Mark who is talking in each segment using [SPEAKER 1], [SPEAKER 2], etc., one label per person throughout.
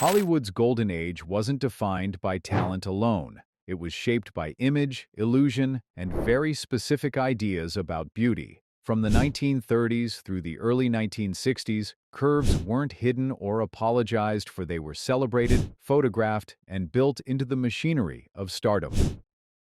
[SPEAKER 1] Hollywood's golden age wasn't defined by talent alone. It was shaped by image, illusion, and very specific ideas about beauty. From the 1930s through the early 1960s, curves weren't hidden or apologized for. They were celebrated, photographed, and built into the machinery of stardom.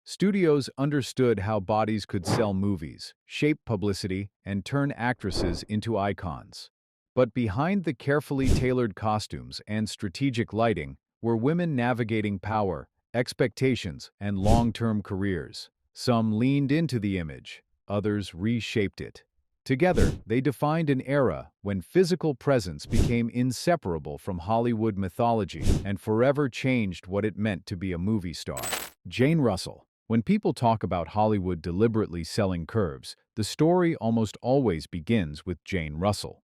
[SPEAKER 1] Studios understood how bodies could sell movies, shape publicity, and turn actresses into icons. But behind the carefully tailored costumes and strategic lighting were women navigating power, expectations, and long-term careers. Some leaned into the image, others reshaped it. Together, they defined an era when physical presence became inseparable from Hollywood mythology and forever changed what it meant to be a movie star. Jane Russell. When people talk about Hollywood deliberately selling curves, the story almost always begins with Jane Russell.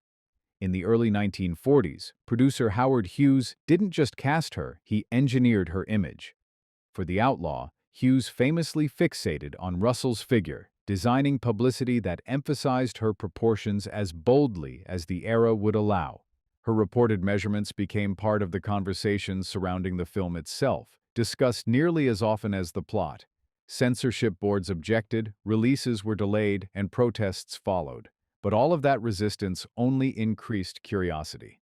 [SPEAKER 1] In the early 1940s, producer Howard Hughes didn't just cast her, he engineered her image. For The Outlaw, Hughes famously fixated on Russell's figure, designing publicity that emphasized her proportions as boldly as the era would allow. Her reported measurements became part of the conversation surrounding the film itself, discussed nearly as often as the plot. Censorship boards objected, releases were delayed, and protests followed. But all of that resistance only increased curiosity.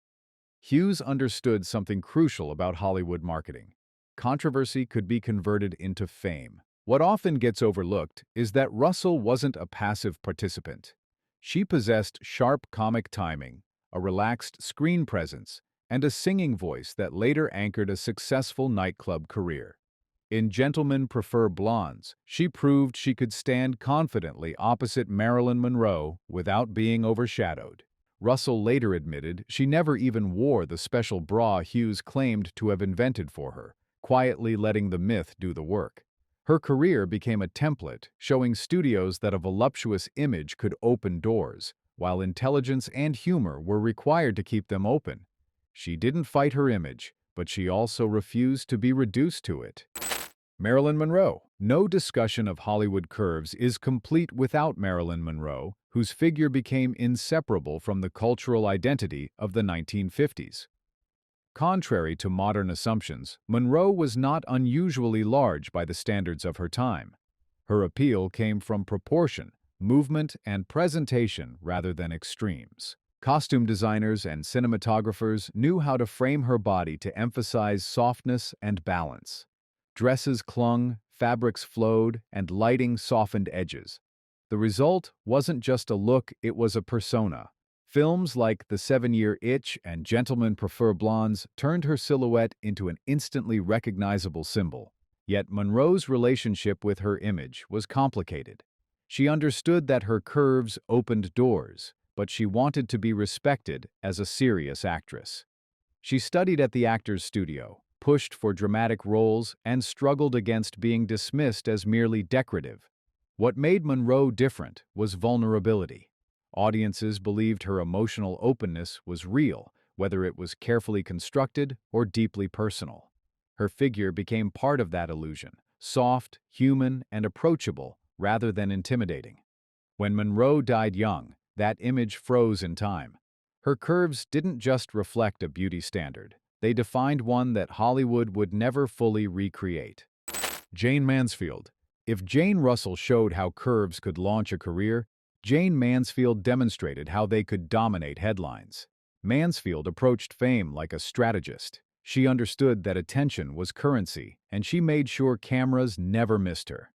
[SPEAKER 1] Hughes understood something crucial about Hollywood marketing. Controversy could be converted into fame. What often gets overlooked is that Russell wasn't a passive participant. She possessed sharp comic timing, a relaxed screen presence, and a singing voice that later anchored a successful nightclub career. In Gentlemen Prefer Blondes, she proved she could stand confidently opposite Marilyn Monroe without being overshadowed. Russell later admitted she never even wore the special bra Hughes claimed to have invented for her, quietly letting the myth do the work. Her career became a template, showing studios that a voluptuous image could open doors, while intelligence and humor were required to keep them open. She didn't fight her image, but she also refused to be reduced to it. Marilyn Monroe. No discussion of Hollywood curves is complete without Marilyn Monroe, whose figure became inseparable from the cultural identity of the 1950s. Contrary to modern assumptions, Monroe was not unusually large by the standards of her time. Her appeal came from proportion, movement, and presentation rather than extremes. Costume designers and cinematographers knew how to frame her body to emphasize softness and balance. Dresses clung, fabrics flowed, and lighting softened edges. The result wasn't just a look, it was a persona. Films like The 7-Year Itch and Gentlemen Prefer Blondes turned her silhouette into an instantly recognizable symbol. Yet Monroe's relationship with her image was complicated. She understood that her curves opened doors, but she wanted to be respected as a serious actress. She studied at the Actors Studio, pushed for dramatic roles, and struggled against being dismissed as merely decorative. What made Monroe different was vulnerability. Audiences believed her emotional openness was real, whether it was carefully constructed or deeply personal. Her figure became part of that illusion, soft, human, and approachable rather than intimidating. When Monroe died young, that image froze in time. Her curves didn't just reflect a beauty standard. They defined one that Hollywood would never fully recreate. Jane Mansfield. If Jane Russell showed how curves could launch a career, Jane Mansfield demonstrated how they could dominate headlines. Mansfield approached fame like a strategist. She understood that attention was currency, and she made sure cameras never missed her.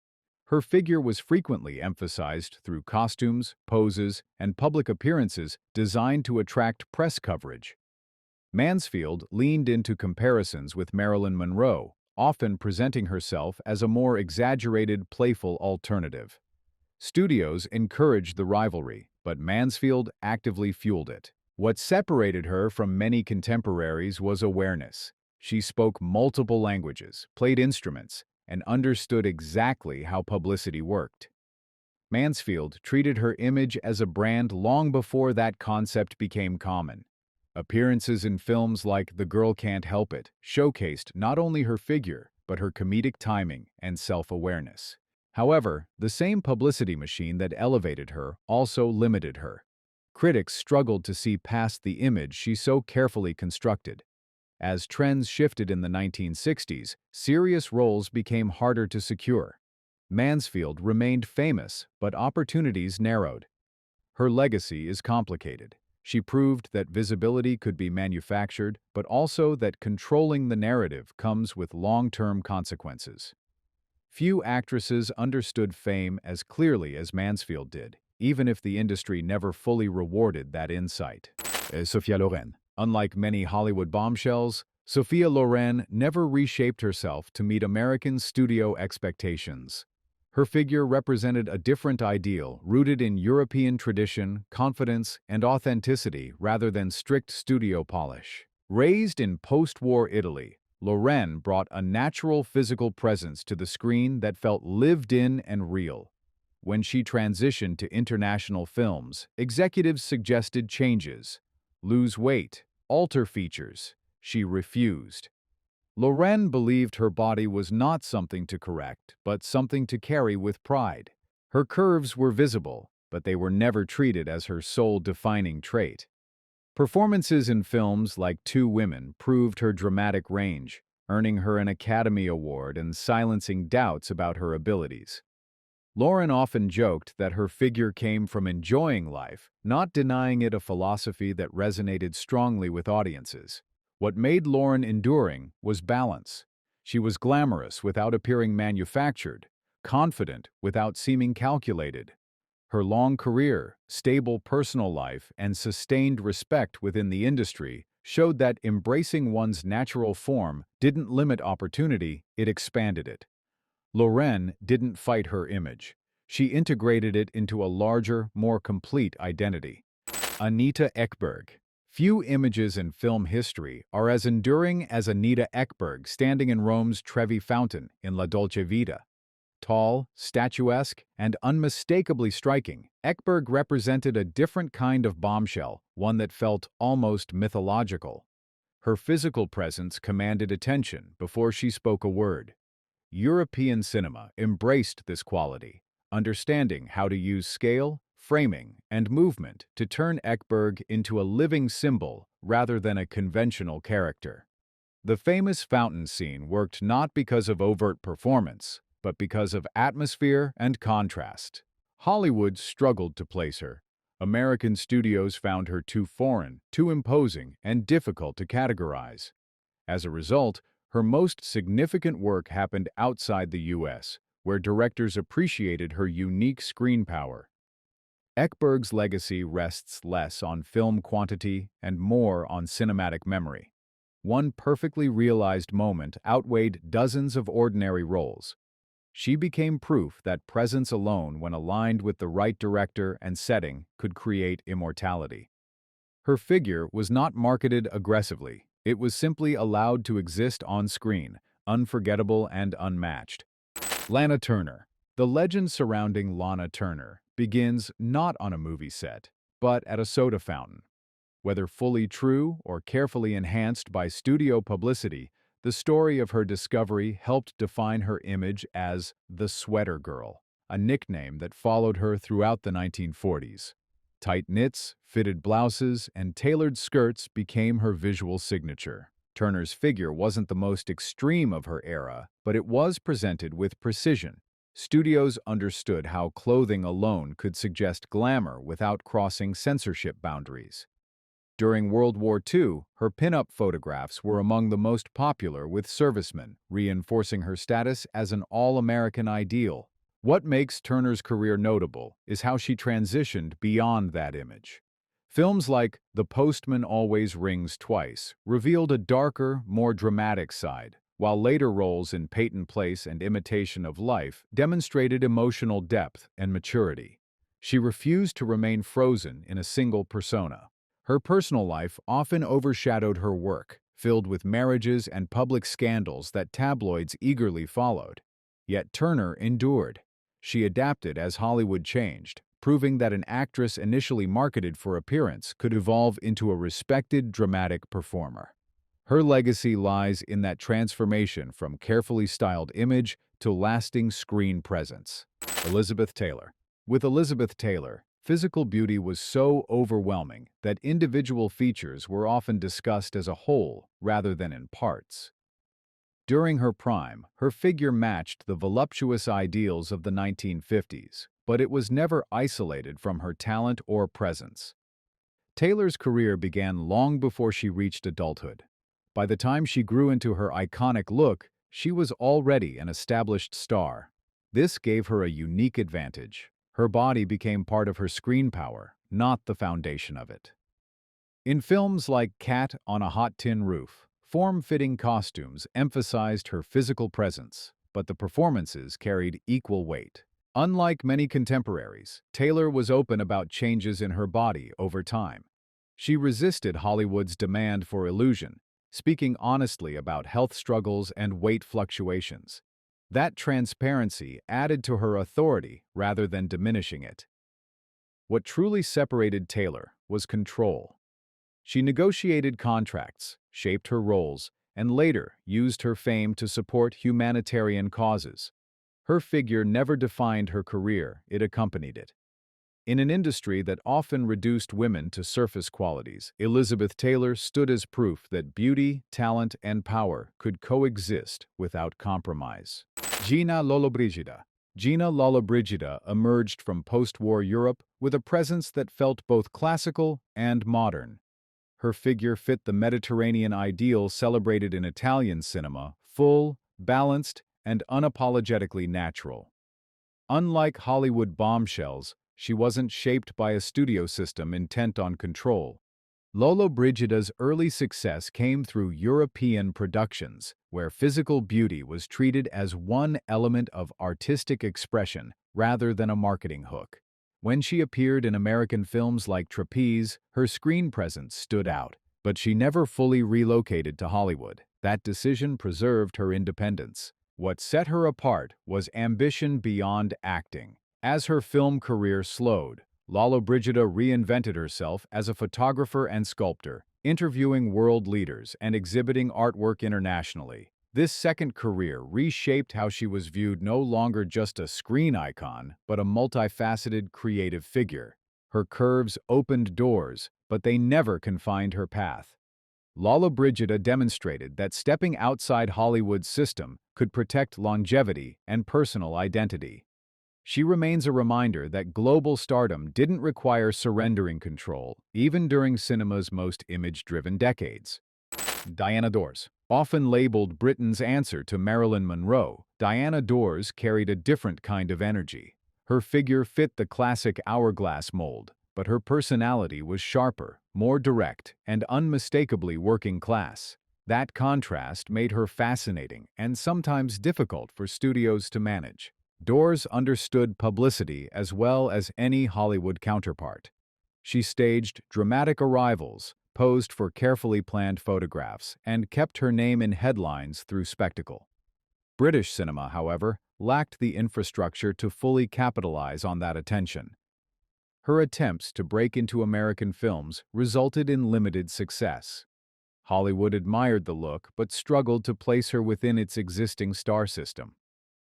[SPEAKER 1] Her figure was frequently emphasized through costumes, poses, and public appearances designed to attract press coverage. Mansfield leaned into comparisons with Marilyn Monroe, often presenting herself as a more exaggerated, playful alternative. Studios encouraged the rivalry, but Mansfield actively fueled it. What separated her from many contemporaries was awareness. She spoke multiple languages, played instruments, and understood exactly how publicity worked. Mansfield treated her image as a brand long before that concept became common. Appearances in films like The Girl Can't Help It showcased not only her figure, but her comedic timing and self-awareness. However, the same publicity machine that elevated her also limited her. Critics struggled to see past the image she so carefully constructed. As trends shifted in the 1960s, serious roles became harder to secure. Mansfield remained famous, but opportunities narrowed. Her legacy is complicated. She proved that visibility could be manufactured, but also that controlling the narrative comes with long-term consequences. Few actresses understood fame as clearly as Mansfield did, even if the industry never fully rewarded that insight. Sophia Loren. Unlike many Hollywood bombshells, Sophia Loren never reshaped herself to meet American studio expectations. Her figure represented a different ideal, rooted in European tradition, confidence, and authenticity rather than strict studio polish. Raised in post-war Italy, Loren brought a natural physical presence to the screen that felt lived in and real. When she transitioned to international films, executives suggested changes. Lose weight, alter features. She refused. Loren believed her body was not something to correct, but something to carry with pride. Her curves were visible, but they were never treated as her sole defining trait. Performances in films like Two Women proved her dramatic range, earning her an Academy Award and silencing doubts about her abilities. Loren often joked that her figure came from enjoying life, not denying it a philosophy that resonated strongly with audiences. What made Loren enduring was balance. She was glamorous without appearing manufactured, confident without seeming calculated. Her long career, stable personal life, and sustained respect within the industry showed that embracing one's natural form didn't limit opportunity, it expanded it. Loren didn't fight her image. She integrated it into a larger, more complete identity. Anita Ekberg. Few images in film history are as enduring as Anita Ekberg standing in Rome's Trevi Fountain in La Dolce Vita. Tall, statuesque, and unmistakably striking, Ekberg represented a different kind of bombshell, one that felt almost mythological. Her physical presence commanded attention before she spoke a word. European cinema embraced this quality, understanding how to use scale, framing, and movement to turn Ekberg into a living symbol rather than a conventional character. The famous fountain scene worked not because of overt performance, but because of atmosphere and contrast. Hollywood struggled to place her. American studios found her too foreign, too imposing, and difficult to categorize. As a result, her most significant work happened outside the U.S., where directors appreciated her unique screen power. Ekberg's legacy rests less on film quantity and more on cinematic memory. One perfectly realized moment outweighed dozens of ordinary roles. She became proof that presence alone, when aligned with the right director and setting, could create immortality. Her figure was not marketed aggressively. It was simply allowed to exist on screen, unforgettable and unmatched. Lana Turner. The legend surrounding Lana Turner begins not on a movie set, but at a soda fountain. Whether fully true or carefully enhanced by studio publicity, the story of her discovery helped define her image as the Sweater Girl, a nickname that followed her throughout the 1940s. Tight knits, fitted blouses, and tailored skirts became her visual signature. Turner's figure wasn't the most extreme of her era, but it was presented with precision. Studios understood how clothing alone could suggest glamour without crossing censorship boundaries. During World War II, her pin-up photographs were among the most popular with servicemen, reinforcing her status as an all-American ideal. What makes Turner's career notable is how she transitioned beyond that image. Films like The Postman Always Rings Twice revealed a darker, more dramatic side, while later roles in Peyton Place and Imitation of Life demonstrated emotional depth and maturity. She refused to remain frozen in a single persona. Her personal life often overshadowed her work, filled with marriages and public scandals that tabloids eagerly followed. Yet Turner endured. She adapted as Hollywood changed, proving that an actress initially marketed for appearance could evolve into a respected dramatic performer. Her legacy lies in that transformation from carefully styled image to lasting screen presence. Elizabeth Taylor. With Elizabeth Taylor, Physical beauty was so overwhelming that individual features were often discussed as a whole rather than in parts. During her prime, her figure matched the voluptuous ideals of the 1950s, but it was never isolated from her talent or presence. Taylor's career began long before she reached adulthood. By the time she grew into her iconic look, she was already an established star. This gave her a unique advantage. Her body became part of her screen power, not the foundation of it. In films like Cat on a Hot Tin Roof, form-fitting costumes emphasized her physical presence, but the performances carried equal weight. Unlike many contemporaries, Taylor was open about changes in her body over time. She resisted Hollywood's demand for illusion, speaking honestly about health struggles and weight fluctuations. That transparency added to her authority rather than diminishing it. What truly separated Taylor was control. She negotiated contracts, shaped her roles, and later used her fame to support humanitarian causes. Her figure never defined her career, it accompanied it. In an industry that often reduced women to surface qualities, Elizabeth Taylor stood as proof that beauty, talent, and power could coexist without compromise. Gina Lollobrigida. Gina Lollobrigida emerged from post-war Europe with a presence that felt both classical and modern. Her figure fit the Mediterranean ideal celebrated in Italian cinema, full, balanced, and unapologetically natural. Unlike Hollywood bombshells, she wasn't shaped by a studio system intent on control. Lollobrigida's early success came through European productions, where physical beauty was treated as one element of artistic expression rather than a marketing hook. When she appeared in American films like Trapeze, her screen presence stood out, but she never fully relocated to Hollywood. That decision preserved her independence. What set her apart was ambition beyond acting. As her film career slowed, Lollobrigida reinvented herself as a photographer and sculptor, interviewing world leaders and exhibiting artwork internationally. This second career reshaped how she was viewed, no longer just a screen icon, but a multifaceted creative figure. Her curves opened doors, but they never confined her path. Lollobrigida demonstrated that stepping outside Hollywood's system could protect longevity and personal identity. She remains a reminder that global stardom didn't require surrendering control, even during cinema's most image-driven decades. Diana Dors. Often labeled Britain's answer to Marilyn Monroe, Diana Dors carried a different kind of energy. Her figure fit the classic hourglass mold, but her personality was sharper, more direct, and unmistakably working class. That contrast made her fascinating and sometimes difficult for studios to manage. Dors understood publicity as well as any Hollywood counterpart. She staged dramatic arrivals, posed for carefully planned photographs, and kept her name in headlines through spectacle. British cinema, however, lacked the infrastructure to fully capitalize on that attention. Her attempts to break into American films resulted in limited success. Hollywood admired the look but struggled to place her within its existing star system.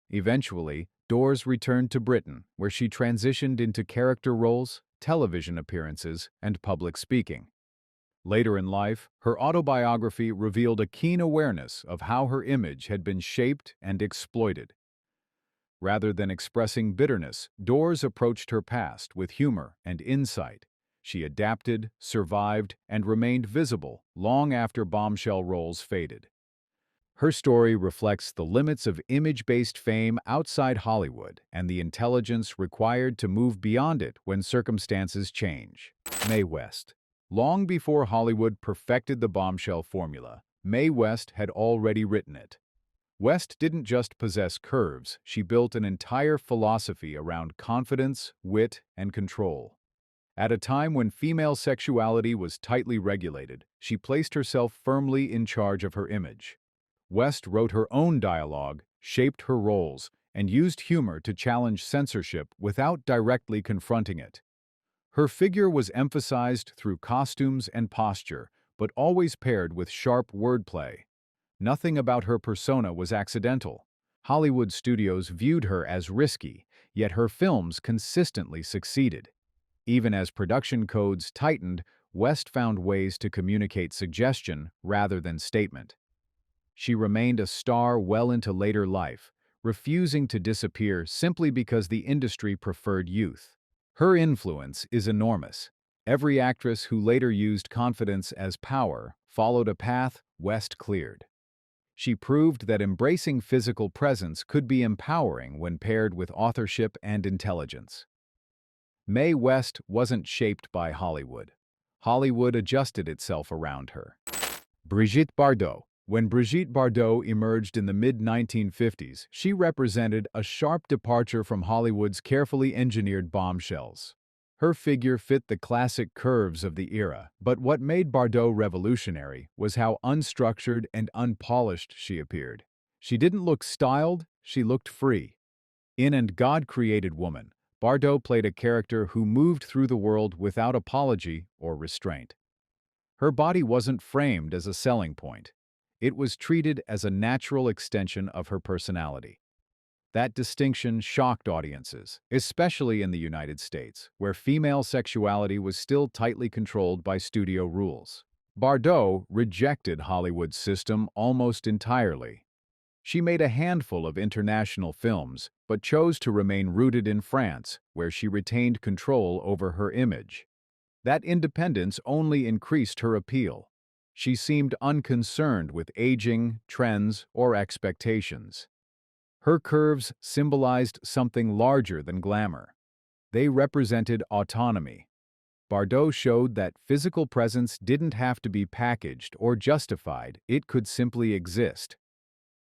[SPEAKER 1] Eventually, Dors returned to Britain, where she transitioned into character roles, television appearances, and public speaking. Later in life, her autobiography revealed a keen awareness of how her image had been shaped and exploited. Rather than expressing bitterness, Dors approached her past with humor and insight. She adapted, survived, and remained visible long after bombshell roles faded. Her story reflects the limits of image-based fame outside Hollywood and the intelligence required to move beyond it when circumstances change. Mae West. Long before Hollywood perfected the bombshell formula, Mae West had already written it. West didn't just possess curves, she built an entire philosophy around confidence, wit, and control. At a time when female sexuality was tightly regulated, she placed herself firmly in charge of her image. West wrote her own dialogue, shaped her roles, and used humor to challenge censorship without directly confronting it. Her figure was emphasized through costumes and posture, but always paired with sharp wordplay. Nothing about her persona was accidental. Hollywood studios viewed her as risky, yet her films consistently succeeded. Even as production codes tightened, West found ways to communicate suggestion rather than statement. She remained a star well into later life, refusing to disappear simply because the industry preferred youth. Her influence is enormous. Every actress who later used confidence as power followed a path West cleared. She proved that embracing physical presence could be empowering when paired with authorship and intelligence. Mae West wasn't shaped by Hollywood. Hollywood adjusted itself around her. Brigitte Bardot. When Brigitte Bardot emerged in the mid-1950s, she represented a sharp departure from Hollywood's carefully engineered bombshells. Her figure fit the classic curves of the era, but what made Bardot revolutionary was how unstructured and unpolished she appeared. She didn't look styled, she looked free. In And God Created Woman, Bardot played a character who moved through the world without apology or restraint. Her body wasn't framed as a selling point. It was treated as a natural extension of her personality. That distinction shocked audiences, especially in the United States, where female sexuality was still tightly controlled by studio rules. Bardot rejected Hollywood's system almost entirely. She made a handful of international films, but chose to remain rooted in France, where she retained control over her image. That independence only increased her appeal. She seemed unconcerned with aging, trends, or expectations. Her curves symbolized something larger than glamour. They represented autonomy. Bardot showed that physical presence didn't have to be packaged or justified, it could simply exist.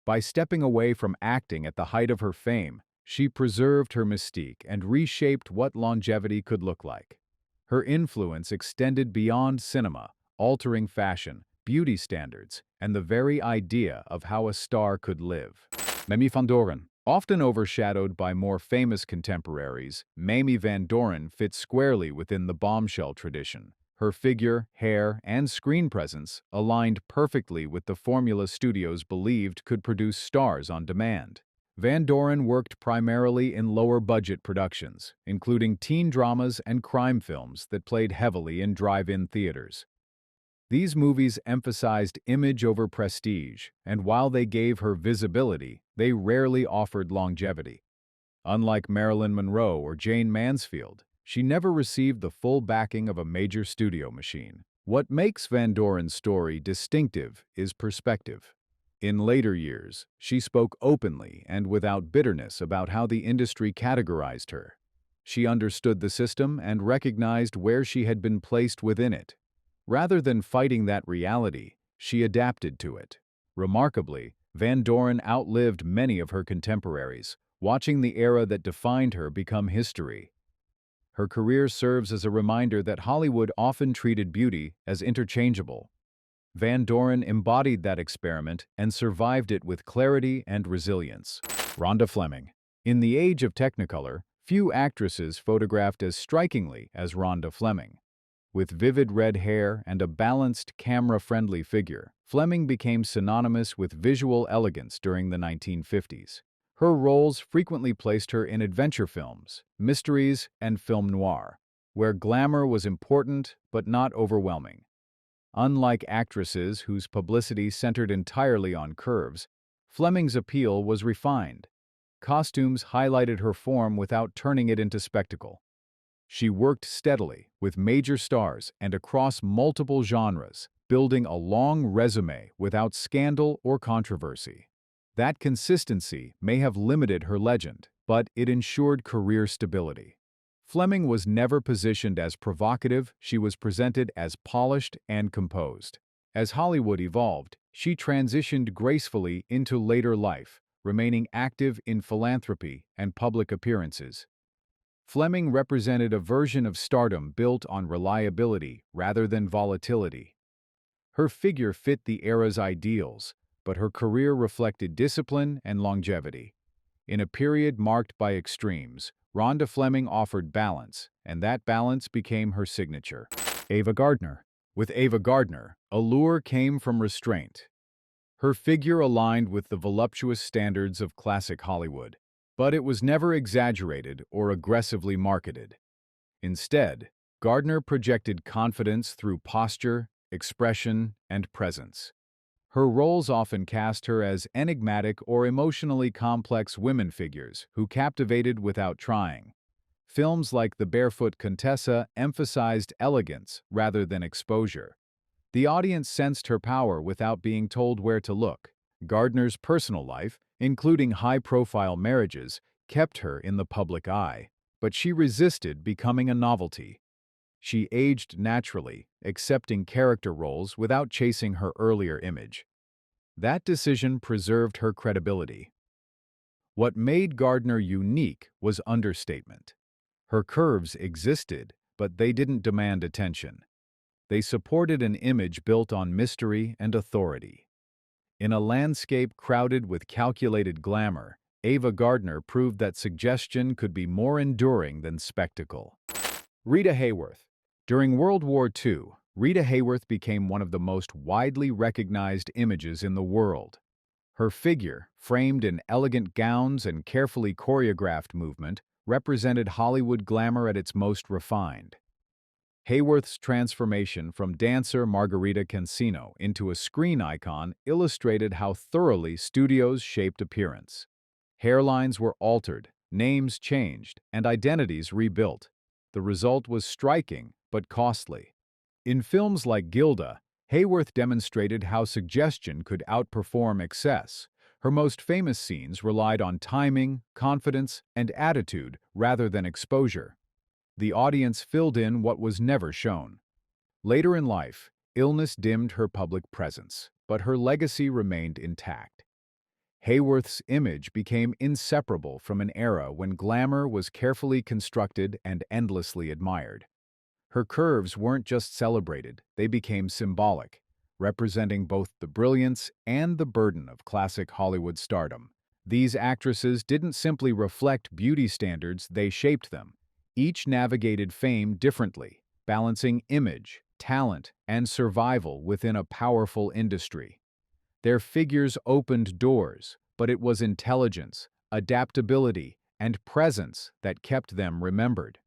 [SPEAKER 1] By stepping away from acting at the height of her fame, she preserved her mystique and reshaped what longevity could look like. Her influence extended beyond cinema, altering fashion, beauty standards, and the very idea of how a star could live. Mamie Van Doren. Often overshadowed by more famous contemporaries, Mamie Van Doren fits squarely within the bombshell tradition. Her figure, hair, and screen presence aligned perfectly with the formula studios believed could produce stars on demand. Van Doren worked primarily in lower-budget productions, including teen dramas and crime films that played heavily in drive-in theaters. These movies emphasized image over prestige, and while they gave her visibility, they rarely offered longevity. Unlike Marilyn Monroe or Jane Mansfield, she never received the full backing of a major studio machine. What makes Van Doren's story distinctive is perspective. In later years, she spoke openly and without bitterness about how the industry categorized her. She understood the system and recognized where she had been placed within it. Rather than fighting that reality, she adapted to it. Remarkably, Van Doren outlived many of her contemporaries, watching the era that defined her become history. Her career serves as a reminder that Hollywood often treated beauty as interchangeable. Van Doren embodied that experiment and survived it with clarity and resilience. Rhonda Fleming. In the age of Technicolor, few actresses photographed as strikingly as Rhonda Fleming. With vivid red hair and a balanced, camera-friendly figure, Fleming became synonymous with visual elegance during the 1950s. Her roles frequently placed her in adventure films, mysteries, and film noir, where glamour was important but not overwhelming. Unlike actresses whose publicity centered entirely on curves, Fleming's appeal was refined. Costumes highlighted her form without turning it into spectacle. She worked steadily, with major stars and across multiple genres, building a long resume without scandal or controversy. That consistency may have limited her legend, but it ensured career stability. Fleming was never positioned as provocative, she was presented as polished and composed. As Hollywood evolved, she transitioned gracefully into later life, remaining active in philanthropy and public appearances. Fleming represented a version of stardom built on reliability rather than volatility. Her figure fit the era's ideals, but her career reflected discipline and longevity. In a period marked by extremes, Rhonda Fleming offered balance, and that balance became her signature. Ava Gardner. With Ava Gardner, allure came from restraint. Her figure aligned with the voluptuous standards of classic Hollywood, but it was never exaggerated or aggressively marketed. Instead, Gardner projected confidence through posture, expression, and presence. Her roles often cast her as enigmatic or emotionally complex women figures who captivated without trying. Films like The Barefoot Contessa emphasized elegance rather than exposure. The audience sensed her power without being told where to look. Gardner's personal life, including high-profile marriages, kept her in the public eye, but she resisted becoming a novelty. She aged naturally, accepting character roles without chasing her earlier image. That decision preserved her credibility. What made Gardner unique was understatement. Her curves existed, but they didn't demand attention. They supported an image built on mystery and authority. In a landscape crowded with calculated glamour, Ava Gardner proved that suggestion could be more enduring than spectacle. Rita Hayworth. During World War II, Rita Hayworth became one of the most widely recognized images in the world. Her figure, framed in elegant gowns and carefully choreographed movement, represented Hollywood glamour at its most refined. Hayworth's transformation from dancer Margarita Cancino into a screen icon illustrated how thoroughly studios shaped appearance. Hairlines were altered, names changed, and identities rebuilt. The result was striking but costly. In films like Gilda, Hayworth demonstrated how suggestion could outperform excess. Her most famous scenes relied on timing, confidence, and attitude rather than exposure. The audience filled in what was never shown. Later in life, illness dimmed her public presence, but her legacy remained intact. Hayworth's image became inseparable from an era when glamour was carefully constructed and endlessly admired. Her curves weren't just celebrated, they became symbolic, representing both the brilliance and the burden of classic Hollywood stardom. These actresses didn't simply reflect beauty standards, they shaped them. Each navigated fame differently, balancing image, talent, and survival within a powerful industry. Their figures opened doors, but it was intelligence, adaptability, and presence that kept them remembered.